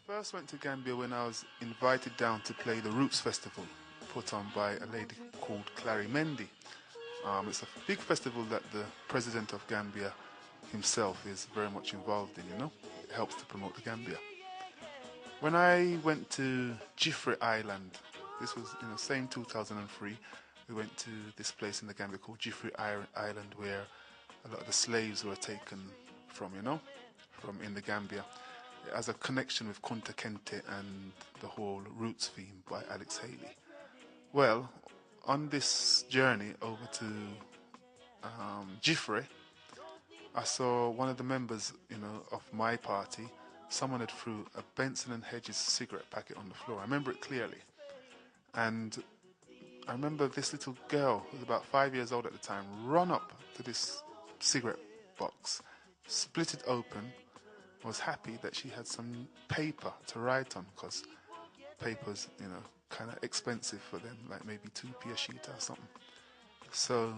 First went to Gambia when I was invited down to play the Roots Festival, put on by a lady called Clary Mendy. It's a big festival that the president of Gambia himself is very much involved in. It helps to promote the Gambia. When I went to Jifre Island, this was, same 2003, we went to this place in the Gambia called Jifre Island where a lot of the slaves were taken from, from in the Gambia. It has a connection with Kunta Kente and the whole Roots theme by Alex Haley. Well, on this journey over to Jifre, I saw one of the members, of my party. Someone had threw a Benson and Hedges cigarette packet on the floor. I remember it clearly. And I remember this little girl, who was about 5 years old at the time, run up to this cigarette box, split it open, was happy that she had some paper to write on, because paper's, kind of expensive for them, like maybe 2p a sheet or something. So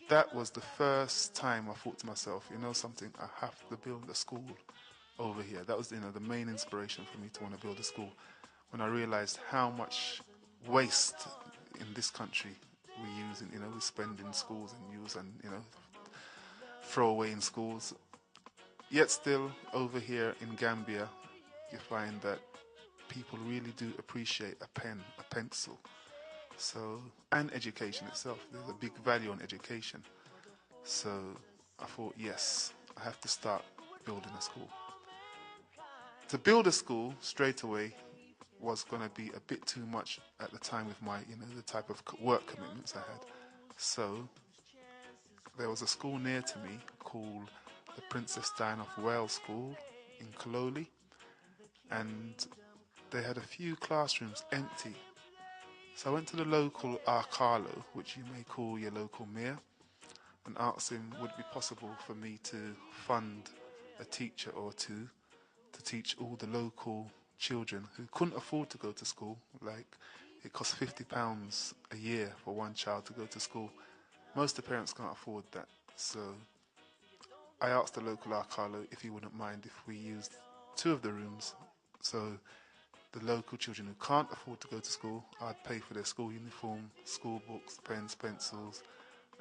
that was the first time I thought to myself, something, I have to build a school over here. That was, the main inspiration for me to want to build a school. When I realized how much waste in this country we use, and we spend in schools and use and throw away in schools. Yet still, over here in Gambia, you find that people really do appreciate a pen, a pencil. So, and education itself. There's a big value on education. So I thought, yes, I have to start building a school. To build a school straight away was going to be a bit too much at the time with my, the type of work commitments I had. So there was a school near to me called the Princess Diana of Wales School in Kololi, and they had a few classrooms empty. So I went to the local Arcalo, which you may call your local mayor, and asked him would it be possible for me to fund a teacher or two to teach all the local children who couldn't afford to go to school. Like, it costs £50 a year for one child to go to school. Most of the parents can't afford that. So I asked the local Arcalo if he wouldn't mind if we used two of the rooms. So the local children who can't afford to go to school, I'd pay for their school uniform, school books, pens, pencils,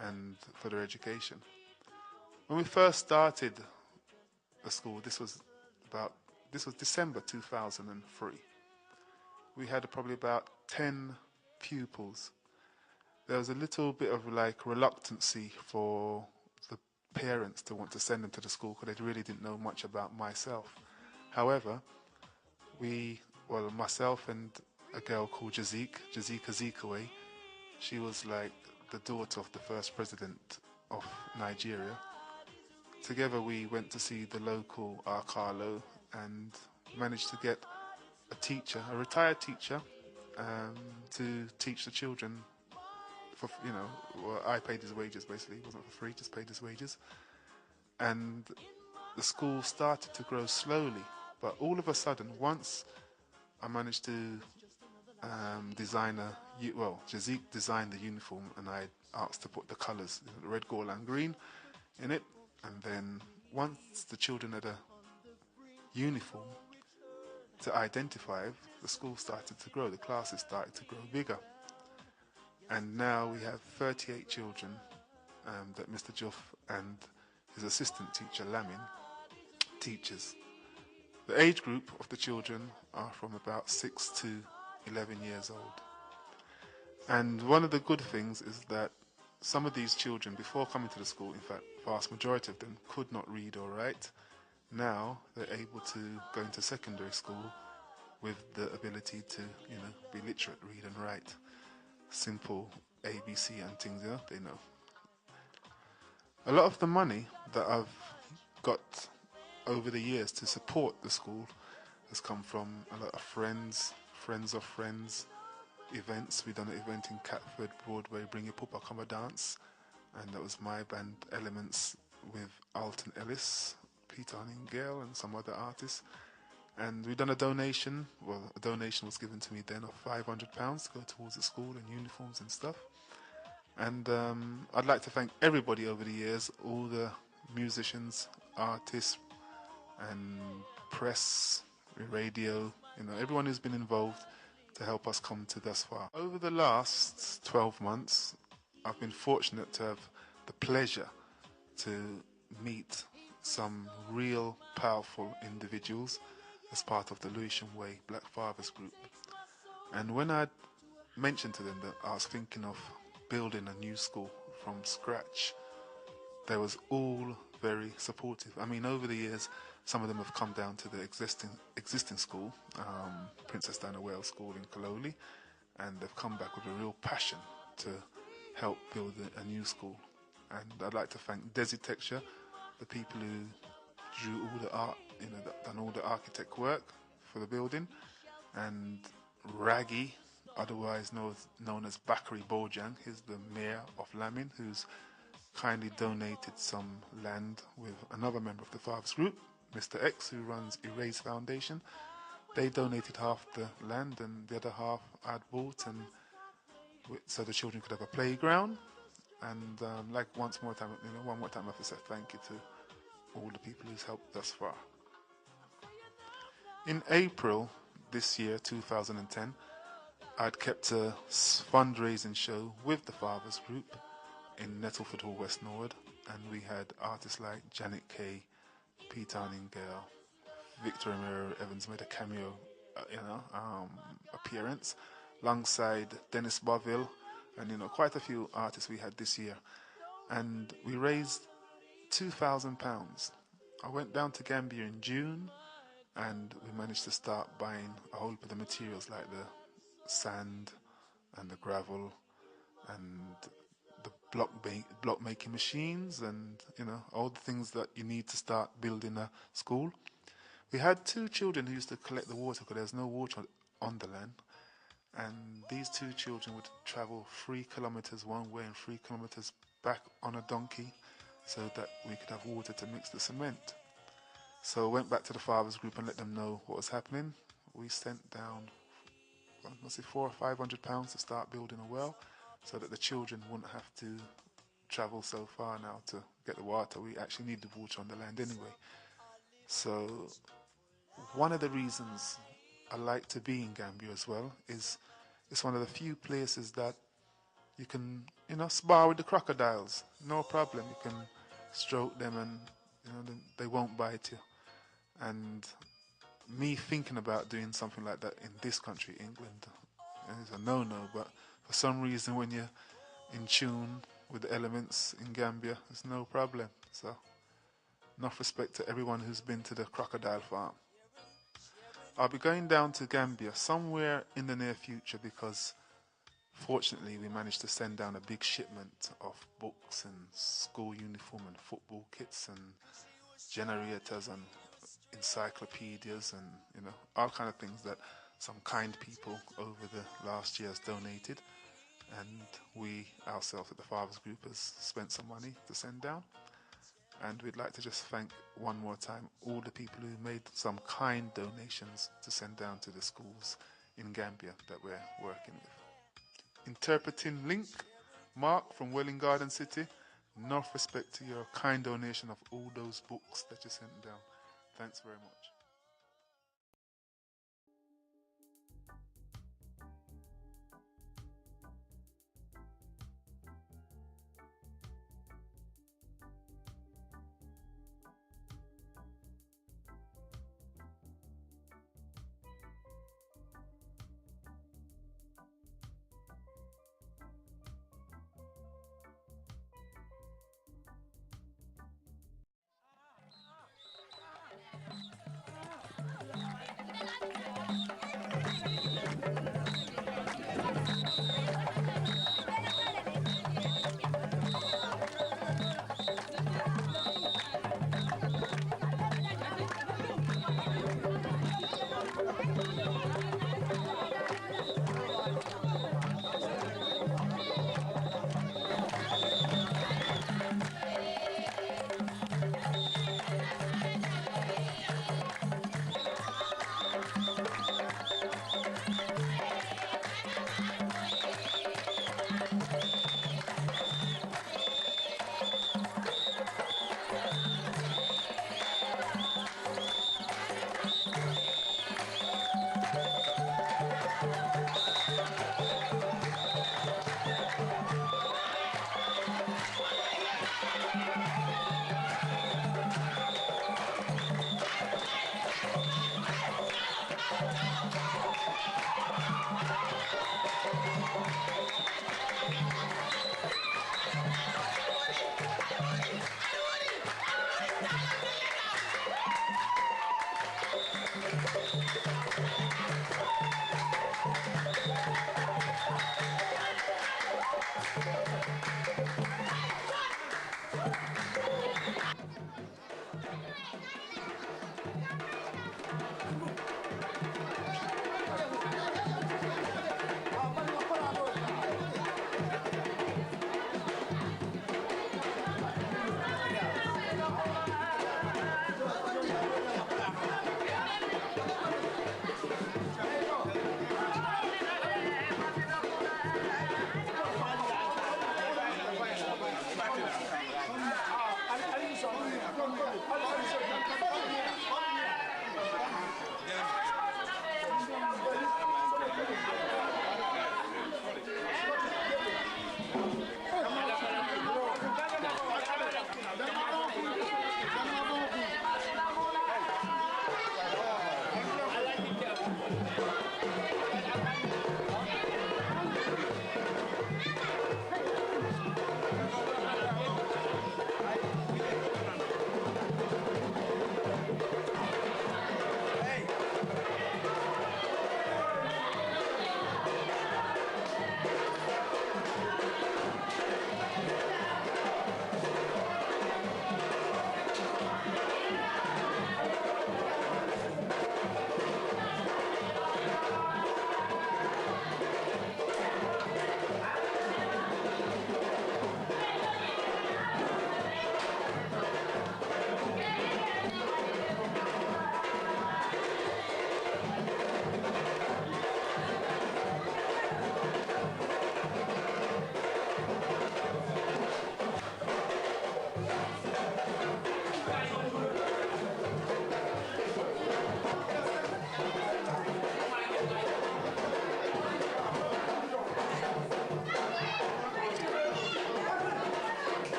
and for their education. When we first started the school, this was December 2003. We had probably about 10 pupils. There was a little bit of reluctancy for the parents to want to send them to the school because they really didn't know much about myself. However, myself and a girl called Jazika Zikawe, she was like the daughter of the first president of Nigeria. Together we went to see the local Arcalo and managed to get a retired teacher, to teach the children I paid his wages basically. It wasn't for free, just paid his wages. And the school started to grow slowly, but all of a sudden, once I managed to Jazik designed the uniform, and I asked to put the colours, the red, gold and green, in it. And then once the children had a uniform to identify, the school started to grow, the classes started to grow bigger. And now we have 38 children that Mr. Juff and his assistant teacher, Lamin, teaches. The age group of the children are from about 6 to 11 years old. And one of the good things is that some of these children, before coming to the school, in fact, vast majority of them could not read or write. Now they're able to go into secondary school with the ability to, be literate, read and write. Simple ABC and things, they know. A lot of the money that I've got over the years to support the school has come from a lot of friends of friends, events. We done an event in Catford, Broadway, Bring Your Papa Come a Dance, and that was my band Elements with Alton Ellis, Peter Honningale and some other artists. And we done a donation. Well, a donation was given to me then of £500 to go towards the school and uniforms and stuff. And I'd like to thank everybody over the years, all the musicians, artists and press, radio, everyone who's been involved to help us come to thus far. Over the last 12 months, I've been fortunate to have the pleasure to meet some real powerful individuals as part of the Lewisham Way Black Fathers group. And when I mentioned to them that I was thinking of building a new school from scratch, they was all very supportive. I mean, over the years, some of them have come down to the existing school, Princess Diana Wales School in Kololi, and they've come back with a real passion to help build a new school. And I'd like to thank Desi Texture, the people who drew all the art, that done all the architect work for the building, and Raggy, otherwise known as Bakari Bojang. He's the mayor of Lamin, who's kindly donated some land with another member of the Fathers group, Mr. X, who runs Erase Foundation. They donated half the land and the other half I'd bought, and so the children could have a playground. And one more time I have to say thank you to all the people who's helped thus far. In April this year, 2010, I'd kept a fundraising show with the Fathers group in Nettleford Hall, West Norwood, and we had artists like Janet Kay, Peter Nightingale, Victor Romero Evans made a cameo, appearance, alongside Dennis Boville, and quite a few artists we had this year, and we raised £2,000. I went down to Gambia in June, and we managed to start buying a whole bit of materials like the sand and the gravel and the block making machines, and all the things that you need to start building a school. We had 2 children who used to collect the water because there's no water on the land, and these 2 children would travel 3 kilometers one way and 3 kilometers back on a donkey so that we could have water to mix the cement. So I went back to the Fathers group and let them know what was happening. We sent down, £400 or £500 to start building a well, so that the children wouldn't have to travel so far now to get the water. We actually need the water on the land anyway. So one of the reasons I like to be in Gambia as well is it's one of the few places that you can, spar with the crocodiles. No problem. You can stroke them and, they won't bite you. And me thinking about doing something like that in this country, England, is a no-no, but for some reason when you're in tune with the elements in Gambia, it's no problem. So, enough respect to everyone who's been to the crocodile farm. I'll be going down to Gambia somewhere in the near future because fortunately we managed to send down a big shipment of books and school uniform and football kits and generators and encyclopedias and all kind of things that some kind people over the last year has donated, and we ourselves at the Fathers group has spent some money to send down. And we'd like to just thank one more time all the people who made some kind donations to send down to the schools in Gambia that we're working with. Interpreting link, Mark from Welling Garden City. Enough respect to your kind donation of all those books that you sent down. Thanks very much.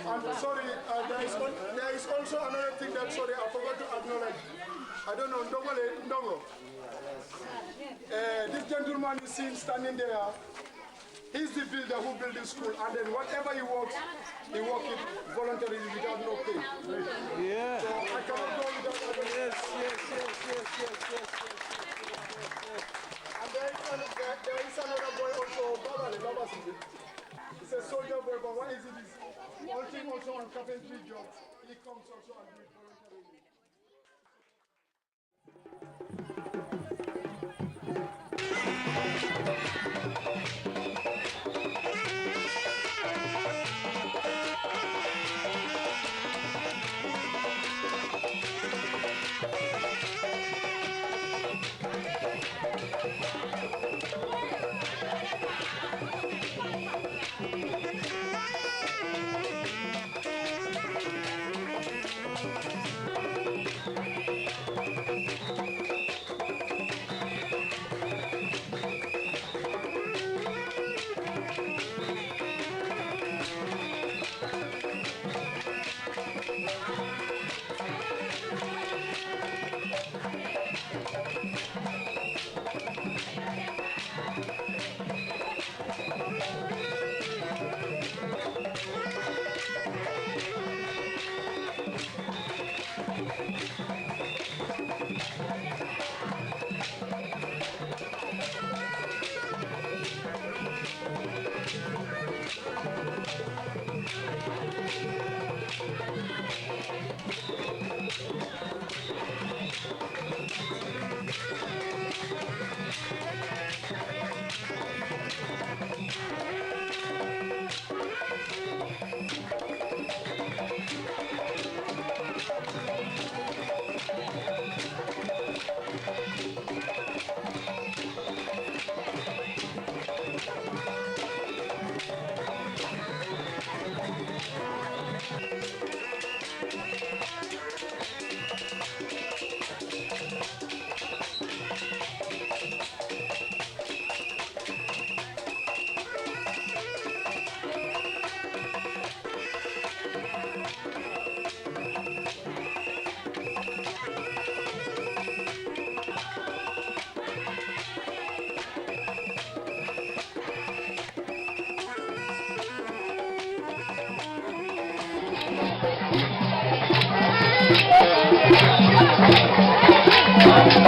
I'm sorry, there is also another thing that, sorry, I forgot to acknowledge. I don't know, Ndongo. This gentleman you see standing there, he's the builder who built this school, and then whatever he works it voluntarily without no pay. Yeah. So I cannot go without Yes. And there is another boy also, Baba. He's a soldier boy, but what is it? All thing also on carpentry jobs. He comes also and do it voluntarily.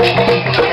Thank you.